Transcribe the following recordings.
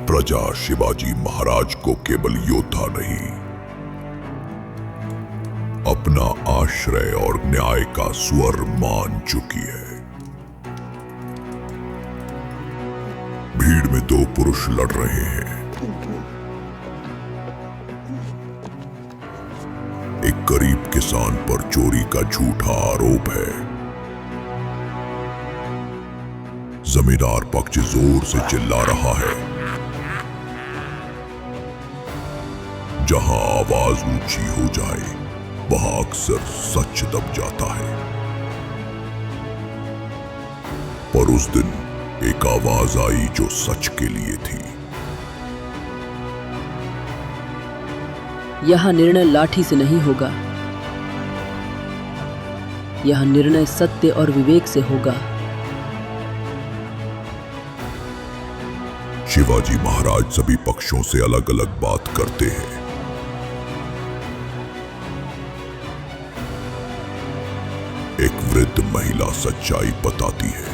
प्रजा शिवाजी महाराज को केवल योद्धा नहीं, अपना आश्रय और न्याय का स्वर मान चुकी है। भीड़ में दो पुरुष लड़ रहे हैं। एक गरीब किसान पर चोरी का झूठा आरोप है। जमींदार पक्ष जोर से चिल्ला रहा है। जहां आवाज ऊंची हो जाए वहां अक्सर सच दब जाता है। पर उस दिन एक आवाज आई जो सच के लिए थी। यह निर्णय लाठी से नहीं होगा, यह निर्णय सत्य और विवेक से होगा। शिवाजी महाराज सभी पक्षों से अलग अलग बात करते हैं। एक वृद्ध महिला सच्चाई बताती है।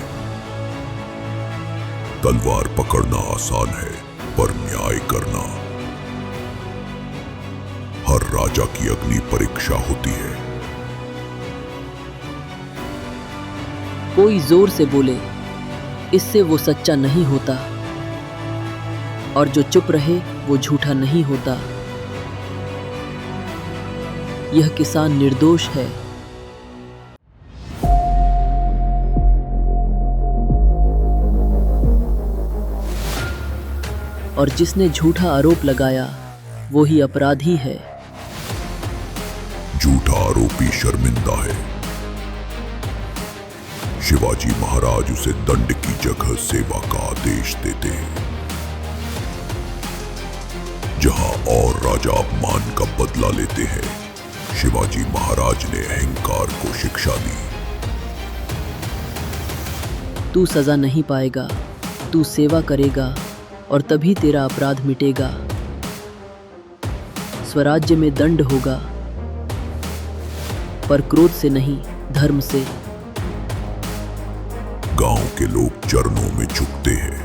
तलवार पकड़ना आसान है, पर न्याय करना हर राजा की अग्नि परीक्षा होती है। कोई जोर से बोले, इससे वो सच्चा नहीं होता, और जो चुप रहे वो झूठा नहीं होता। यह किसान निर्दोष है। और जिसने झूठा आरोप लगाया वो ही अपराधी है। झूठा आरोपी शर्मिंदा है। शिवाजी महाराज उसे दंड की जगह सेवा का आदेश देते हैं। जहां और राजा अपमान का बदला लेते हैं, शिवाजी महाराज ने अहंकार को शिक्षा दी। तू सजा नहीं पाएगा, तू सेवा करेगा और तभी तेरा अपराध मिटेगा। स्वराज्य में दंड होगा, पर क्रोध से नहीं, धर्म से। गांव के लोग चरणों में झुकते हैं।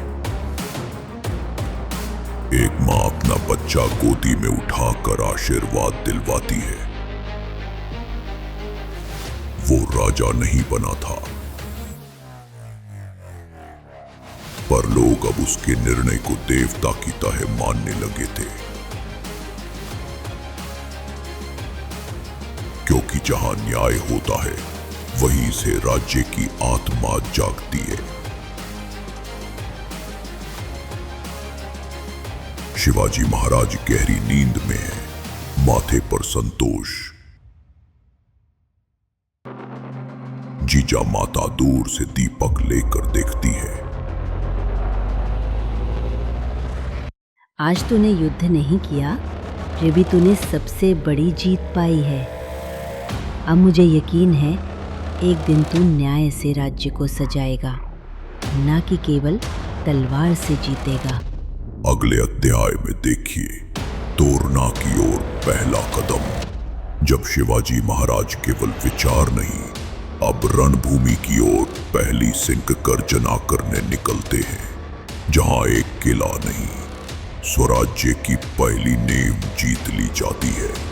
एक मां अपना बच्चा गोदी में उठाकर आशीर्वाद दिलवाती है। वो राजा नहीं बना था, पर लोग अब उसके निर्णय को देवता की तरह मानने लगे थे। क्योंकि जहां न्याय होता है वहीं से राज्य की आत्मा जागती है। शिवाजी महाराज गहरी नींद में है, माथे पर संतोष। जीजा माता दूर से दीपक लेकर देखती है। आज तूने युद्ध नहीं किया, फिर भी तूने सबसे बड़ी जीत पाई है। अब मुझे यकीन है एक दिन तू न्याय से राज्य को सजाएगा, ना कि केवल तलवार से जीतेगा। अगले अध्याय में देखिए तोरना की ओर पहला कदम। जब शिवाजी महाराज केवल विचार नहीं, अब रणभूमि की ओर पहली सिंह गर्जना करने निकलते हैं। जहां एक किला नहीं, स्वराज्य की पहली नींव जीत ली जाती है।